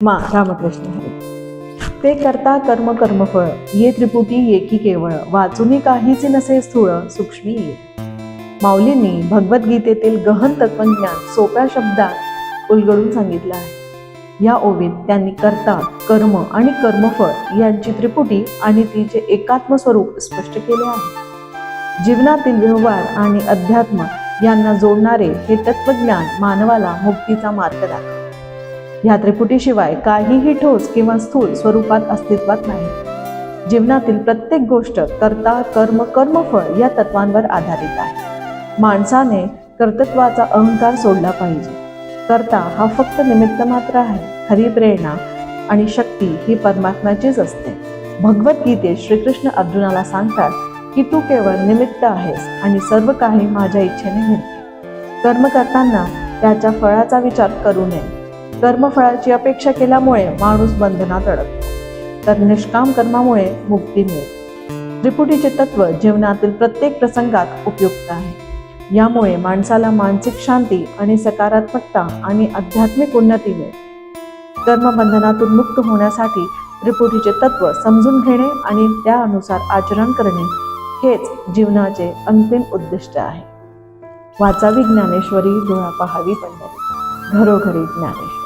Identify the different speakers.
Speaker 1: रामकृष्ण हरी। ते करता कर्म कर्मफळ ये त्रिपुटी एकी केवळ वाचुनी काहीच नसे स्थूळ सूक्ष्मी ये। माऊलींनी भगवद्गीतेतील गहन तत्वज्ञान सोप्या शब्दात उलगडून सांगितलं आहे। या ओवीत त्यांनी कर्ता कर्म आणि कर्मफळ यांची त्रिपुटी आणि तिचे एकात्म स्वरूप स्पष्ट केले आहे। जीवनातील व्यवहार आणि अध्यात्म यांना जोडणारे हे तत्वज्ञान मानवाला मुक्तीचा मार्ग दाखवते। या त्रिपुटीशिवाय काहीही ठोस किंवा स्थूल स्वरूपात अस्तित्वात नाही। जीवनातील प्रत्येक गोष्ट कर्ता कर्म कर्मफळ या तत्वांवर आधारित आहे। माणसाने कर्तृत्वाचा अहंकार सोडला पाहिजे। कर्ता हा फक्त निमित्त मात्र आहे। खरी प्रेरणा आणि शक्ती ही परमात्म्याचीच असते। भगवद्गीतेत श्रीकृष्ण अर्जुनाला सांगतात की तू केवळ निमित्त आहेस आणि सर्व काही माझ्या इच्छेने घडते। कर्म करताना त्याच्या फळाचा विचार करू नये। कर्मफळाची अपेक्षा केल्यामुळे माणूस बंधनात अडकतो, तर निष्काम कर्मामुळे मुक्ती मिळते। त्रिपुटीचे तत्व जीवनातील प्रत्येक प्रसंगात उपयुक्त आहे। यामुळे माणसाला मानसिक शांती आणि सकारात्मकता आणि आध्यात्मिक उन्नती मिळते। कर्मबंधनातून मुक्त होण्यासाठी त्रिपुटीचे तत्व समजून घेणे आणि त्यानुसार आचरण करणे हेच जीवनाचे अंतिम उद्दिष्ट आहे। वाचावी ज्ञानेश्वरी, डोळा पहावी पंढरी, घरोघरी ज्ञानेश्वरी।